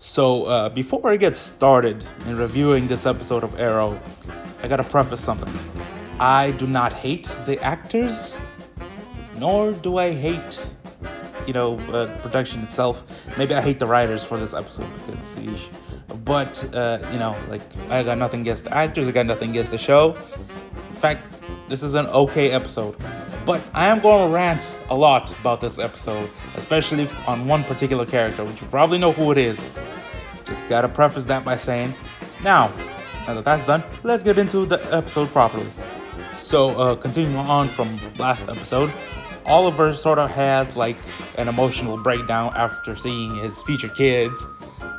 So, before I get started in reviewing this episode of Arrow, I gotta preface something. I do not hate the actors, nor do I hate, production itself. Maybe I hate the writers for this episode because, yeesh. But, I got nothing against the actors, I got nothing against the show. In fact, this is an okay episode. But I am going to rant a lot about this episode, especially on one particular character, which you probably know who it is. Just gotta preface that by saying, now that that's done, let's get into the episode properly. So, continuing on from last episode, Oliver sort of has like an emotional breakdown after seeing his future kids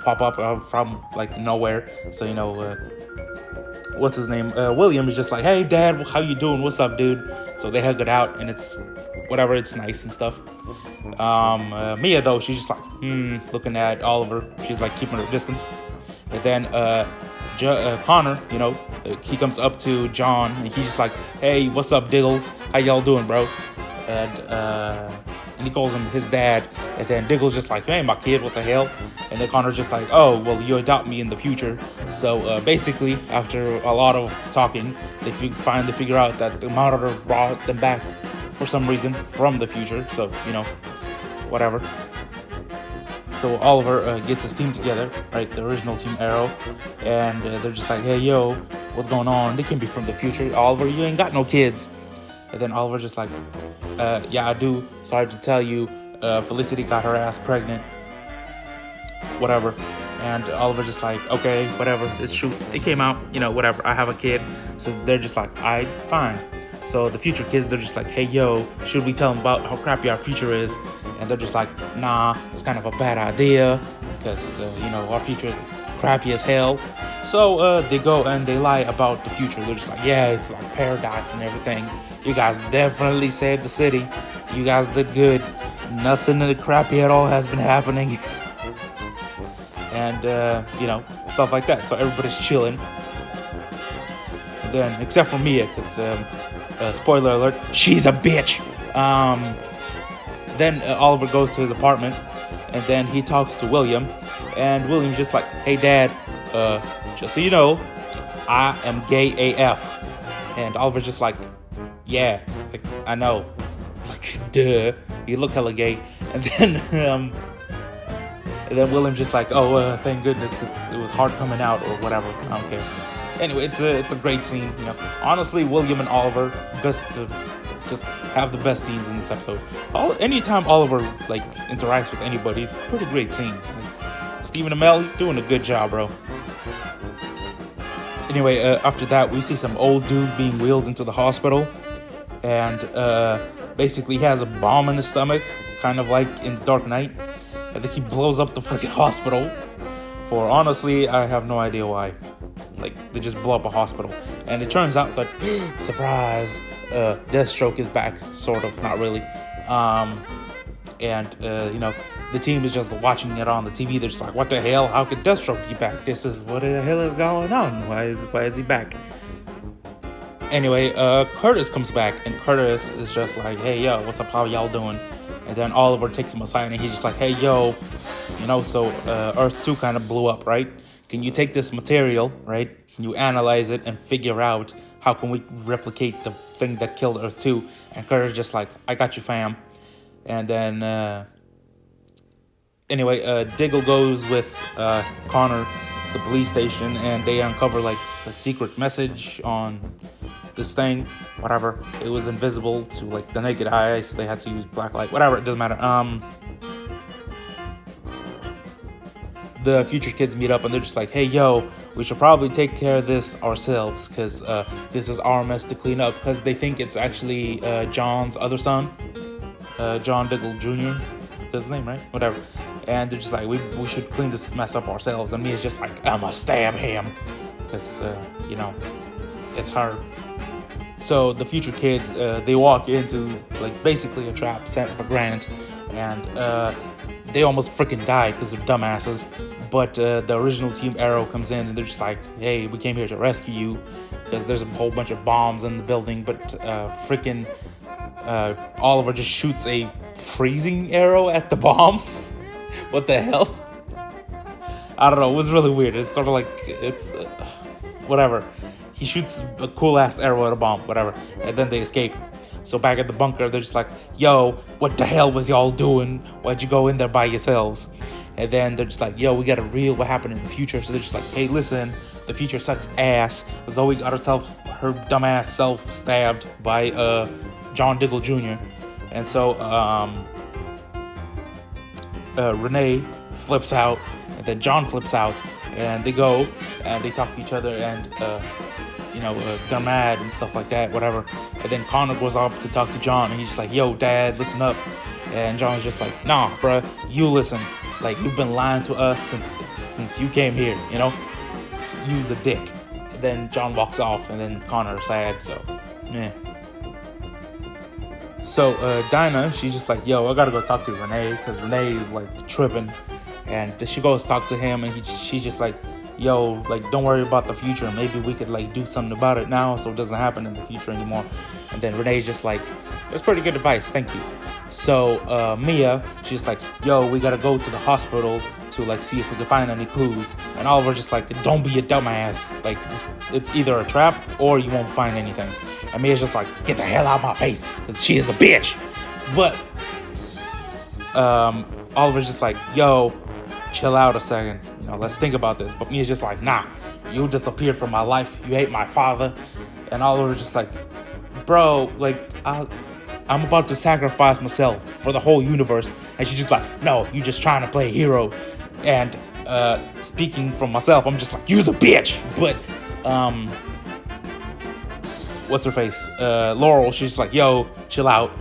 pop up from like nowhere. So, what's his name? William is just like, hey, Dad, how you doing? What's up, dude? So they hug it out, and it's whatever, it's nice and stuff. Mia, though, she's just like, looking at Oliver. She's like keeping her distance. And then Connor, he comes up to John, and he's just like, hey, what's up, Diggles? How y'all doing, bro? And he calls him his dad. And then Diggle's just like, hey, my kid, what the hell? And then Connor's just like, oh, well, you adopt me in the future. So basically, after a lot of talking, they finally figure out that the monitor brought them back for some reason from the future. So, whatever. So Oliver gets his team together, right? The original Team Arrow. And they're just like, hey, yo, what's going on? They can be from the future. Oliver, you ain't got no kids. And then Oliver's just like, yeah, I do. Sorry to tell you, Felicity got her ass pregnant. Whatever. And Oliver's just like, okay, whatever. It's true. It came out, whatever. I have a kid. So they're just like, alright, fine. So the future kids, they're just like, hey, yo, should we tell them about how crappy our future is? And they're just like, nah, it's kind of a bad idea because, our future is crappy as hell. So they go and they lie about the future. They're just like, yeah, it's like paradox and everything. You guys definitely saved the city. You guys did good. Nothing crappy at all has been happening. And, stuff like that. So everybody's chilling. And then, except for Mia, because, spoiler alert, she's a bitch. Then Oliver goes to his apartment, and then he talks to William, and William's just like, hey, Dad, just so you know, I am gay AF. And Oliver's just like, yeah, like, I know. Like, duh, you look hella gay. And then William's just like, oh, thank goodness, because it was hard coming out or whatever. I don't care. Anyway, it's a great scene. Honestly, William and Oliver, best to just have the best scenes in this episode. Anytime Oliver like interacts with anybody, it's a pretty great scene. Like, Stephen Amell, doing a good job, bro. Anyway, after that, we see some old dude being wheeled into the hospital, and basically he has a bomb in his stomach, kind of like in The Dark Knight. I think he blows up the freaking hospital. For honestly, I have no idea why. Like, they just blow up a hospital. And it turns out that, surprise, Deathstroke is back, sort of, not really. The team is just watching it on the TV. They're just like, what the hell? How could Deathstroke be back? What the hell is going on? Why is he back? Anyway, Curtis comes back, and Curtis is just like, hey, yo, what's up? How y'all doing? And then Oliver takes him aside, and he's just like, hey, yo, so Earth 2 kind of blew up, right? Can you take this material, right? Can you analyze it and figure out how can we replicate the thing that killed Earth 2? And Curtis just like, I got you, fam. And then, Diggle goes with Connor to the police station, and they uncover like a secret message on this thing, whatever. It was invisible to like the naked eye, so they had to use black light, whatever, it doesn't matter. The future kids meet up, and they're just like, hey, yo, we should probably take care of this ourselves, because this is our mess to clean up, because they think it's actually John's other son, John Diggle Jr. That's his name, right? Whatever. And they're just like, we should clean this mess up ourselves. And Mia's just like, I'ma stab him, because, it's her. So the future kids, they walk into like basically a trap set for Grant, and they almost freaking die because they're dumbasses. But the original Team Arrow comes in, and they're just like, hey, we came here to rescue you because there's a whole bunch of bombs in the building. But freaking Oliver just shoots a freezing arrow at the bomb. What the hell? I don't know. It was really weird. It's sort of like whatever. He shoots a cool ass arrow at a bomb, whatever, and then they escape. So back at the bunker, they're just like, "Yo, what the hell was y'all doing? Why'd you go in there by yourselves?" And then they're just like, "Yo, we gotta reveal what happened in the future." So they're just like, "Hey, listen, the future sucks ass. Zoe got her dumbass self stabbed by John Diggle Jr. And so Renee flips out, and then John flips out, and they go and they talk to each other, and they're mad and stuff like that, whatever. And then Connor goes up to talk to John, and he's just like, "Yo, Dad, listen up." And John's just like, "Nah, bruh, you listen. Like, you've been lying to us since you came here, you know? Use a dick." And then John walks off, and then Connor's sad, so, meh. So, Dinah, she's just like, "Yo, I gotta go talk to Renee," because Renee is, like, tripping. And she goes to talk to him, and she's just like, "Yo, like, don't worry about the future. Maybe we could, like, do something about it now so it doesn't happen in the future anymore." And then Renee's just like, "That's pretty good advice, thank you." So Mia, she's like, "Yo, we gotta go to the hospital to, like, see if we can find any clues." And Oliver's just like, "Don't be a dumbass. Like, it's either a trap or you won't find anything." And Mia's just like, "Get the hell out of my face," because she is a bitch. But Oliver's just like, "Yo, chill out a second. Let's think about this." But Mia's just like, "Nah, you disappeared from my life. You hate my father." And Oliver's just like, "Bro, like, I'm about to sacrifice myself for the whole universe." And she's just like, "No, you just trying to play a hero." And speaking from myself, I'm just like, "You's a bitch." But what's her face? Laurel, she's just like, "Yo, chill out.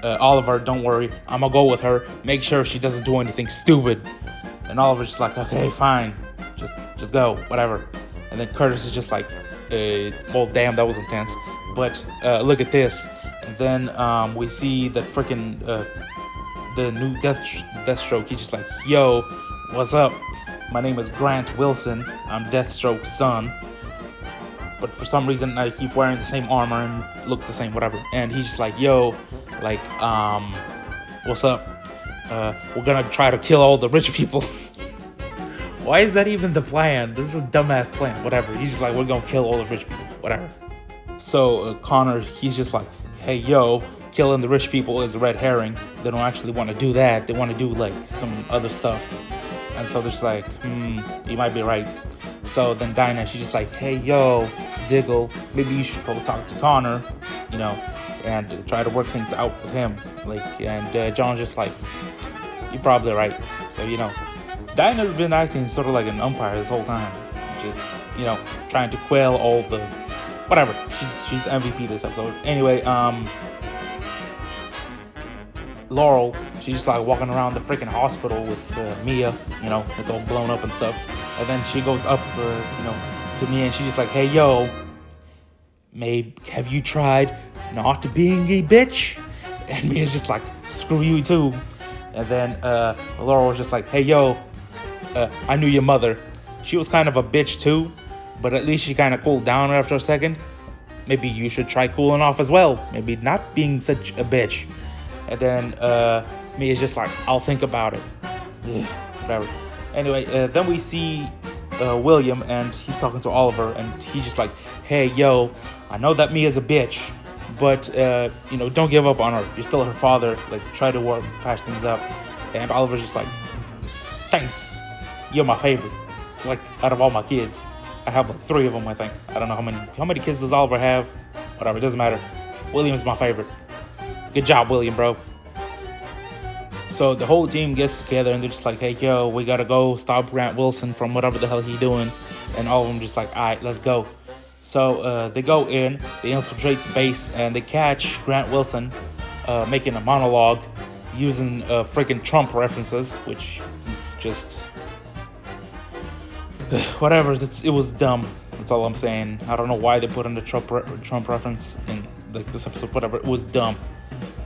Oliver, don't worry. I'm gonna go with her. Make sure she doesn't do anything stupid." And Oliver's just like, "Okay, fine. Just go, whatever." And then Curtis is just like, well, damn, that was intense. But look at this. And then we see that freaking the new Deathstroke. He's just like, "Yo, what's up? My name is Grant Wilson. I'm Deathstroke's son. But for some reason, I keep wearing the same armor and look the same, whatever." And he's just like, "Yo, like, what's up? We're gonna try to kill all the rich people." Why is that even the plan? This is a dumbass plan, whatever. He's just like, "We're gonna kill all the rich people," whatever. So Connor, he's just like, "Hey, yo, killing the rich people is a red herring. They don't actually want to do that. They want to do, like, some other stuff." And so they're just like, you might be right. So then Dinah, she's just like, "Hey, yo, Diggle, maybe you should go talk to Connor, and try to work things out with him." Like, and John's just like, "You're probably right." So, Dinah's been acting sort of like an umpire this whole time. Just, trying to quell all the, whatever. She's MVP this episode. Anyway, Laurel, she's just like walking around the freaking hospital with Mia, it's all blown up and stuff. And then she goes up, to Mia, and she's just like, "Hey, yo, have you tried not being a bitch?" And Mia's just like, "Screw you too." And then Laurel was just like, "Hey, yo, I knew your mother. She was kind of a bitch too, but at least she kind of cooled down after a second. Maybe you should try cooling off as well. Maybe not being such a bitch." And then Mia's just like, "I'll think about it." Yeah, whatever. Anyway, then we see William, and he's talking to Oliver, and he's just like, "Hey, yo, I know that Mia's a bitch, but, don't give up on her. You're still her father. Like, try to patch things up." And Oliver's just like, "Thanks. You're my favorite. Like, out of all my kids. I have, like, 3 of them, I think. I don't know how many kids does Oliver have? Whatever, it doesn't matter. William's my favorite. Good job, William, bro." So the whole team gets together, and they're just like, "Hey, yo, we gotta go stop Grant Wilson from whatever the hell he's doing." And all of them just like, "All right, let's go." So they go in, they infiltrate the base, and they catch Grant Wilson making a monologue using freaking Trump references, which is just whatever. It was dumb. That's all I'm saying. I don't know why they put in the Trump reference in, like, this episode. Whatever, it was dumb.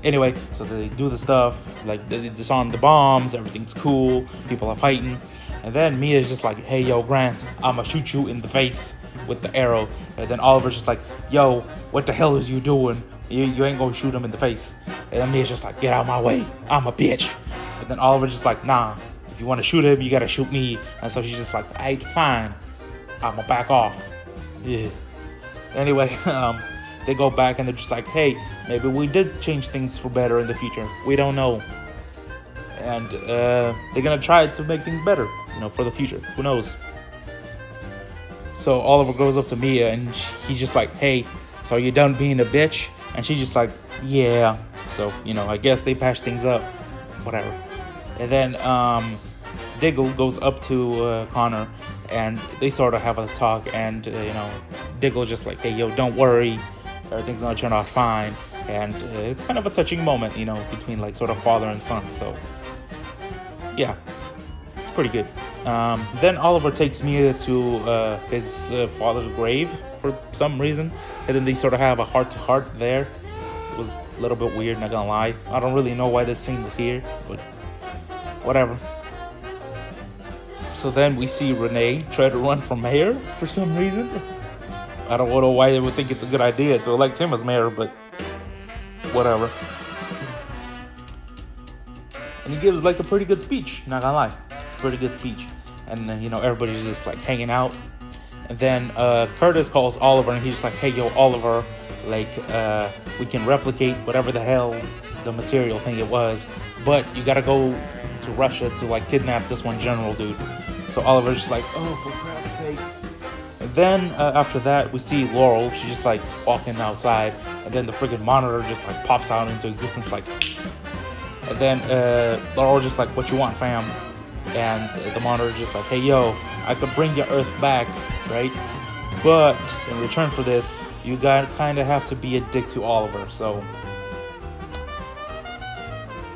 Anyway, so they do the stuff, like, they disarm the bombs, everything's cool, people are fighting. And then Mia's just like, "Hey, yo, Grant, I'ma shoot you in the face with the arrow." And then Oliver's just like, "Yo, what the hell is you doing? You ain't gonna shoot him in the face." And then Mia's just like, "Get out of my way, I'm a bitch." And then Oliver's just like, "Nah, if you want to shoot him, you gotta shoot me. And so she's just like, alright, fine, I'ma back off. Yeah. Anyway, they go back and they're just like, hey, maybe we did change things for better in the future. We don't know. And they're gonna try to make things better, for the future. Who knows? So Oliver goes up to Mia and he's just like, hey, so are you done being a bitch? And she's just like, yeah. So, I guess they patch things up. Whatever. And then Diggle goes up to Connor and they sort of have a talk. And, Diggle's just like, hey, yo, don't worry. Everything's gonna turn out fine. And it's kind of a touching moment, between like sort of father and son. So, yeah, it's pretty good. Then Oliver takes Mia to his father's grave for some reason. And then they sort of have a heart-to-heart there. It was a little bit weird, not gonna lie. I don't really know why this scene was here, but whatever. So then we see Renee try to run for mayor for some reason. I don't know why they would think it's a good idea to elect him as mayor, but whatever. And he gives like a pretty good speech, not gonna lie. It's a pretty good speech. And then, everybody's just like hanging out. And then Curtis calls Oliver and he's just like, hey, yo, Oliver, like we can replicate whatever the hell the material thing it was, but you gotta go to Russia to like kidnap this one general dude. So Oliver's just like, oh, for crap's sake. And then after that, we see Laurel. She's just like walking outside, and then the friggin' monitor just like pops out into existence, like. And then Laurel just like, what you want, fam? And the monitor just like, hey, yo, I could bring your Earth back, right? But in return for this, you kind of have to be a dick to Oliver. So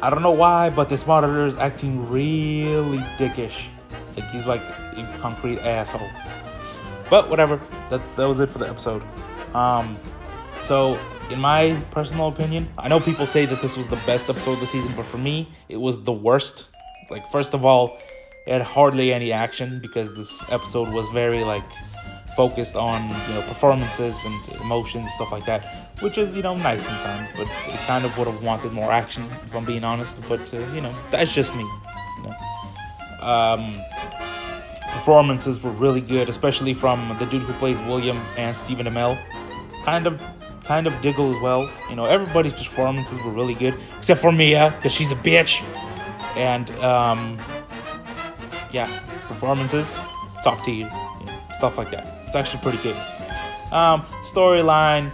I don't know why, but this monitor is acting really dickish. Like he's like a concrete asshole. But whatever. That was it for the episode. So in my personal opinion, I know people say that this was the best episode of the season, but for me, it was the worst. Like, first of all, it had hardly any action because this episode was very like focused on performances and emotions, stuff like that, which is nice sometimes, but it kind of would have wanted more action, if I'm being honest. But that's just me. Performances were really good, especially from the dude who plays William and Stephen Amell. Kind of Diggle as well. Everybody's performances were really good, except for Mia, because she's a bitch. And yeah, performances, top tier, stuff like that. It's actually pretty good. Storyline,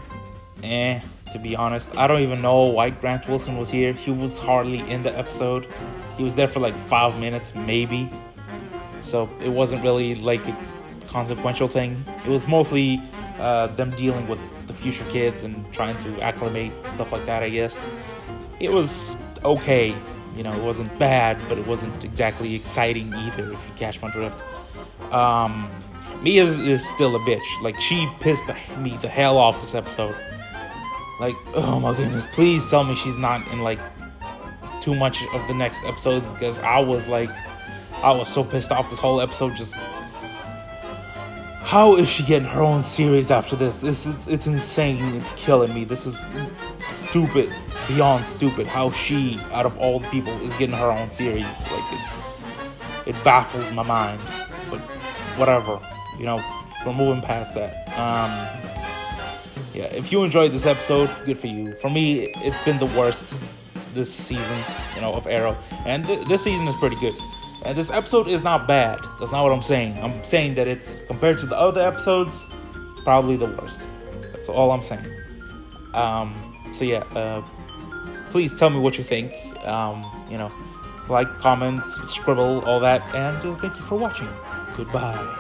to be honest. I don't even know why Grant Wilson was here. He was hardly in the episode. He was there for like 5 minutes, maybe. So it wasn't really like a consequential thing. It was mostly them dealing with the future kids and trying to acclimate, stuff like that, I guess. It was okay. It wasn't bad, but it wasn't exactly exciting either, if you catch my drift. Mia is still a bitch. Like, she pissed me the hell off this episode. Like, oh my goodness, please tell me she's not in like too much of the next episodes, because I was so pissed off this whole episode. Just, how is she getting her own series after this? It's insane. It's killing me. This is stupid, beyond stupid, how she, out of all the people, is getting her own series. Like, it baffles my mind. But whatever, we're moving past that. Yeah, if you enjoyed this episode, good for you. For me, it's been the worst this season, of Arrow. And this season is pretty good. And this episode is not bad. That's not what I'm saying. I'm saying that it's, compared to the other episodes, it's probably the worst. That's all I'm saying. So yeah, please tell me what you think. Like, comment, scribble, all that. And thank you for watching. Goodbye.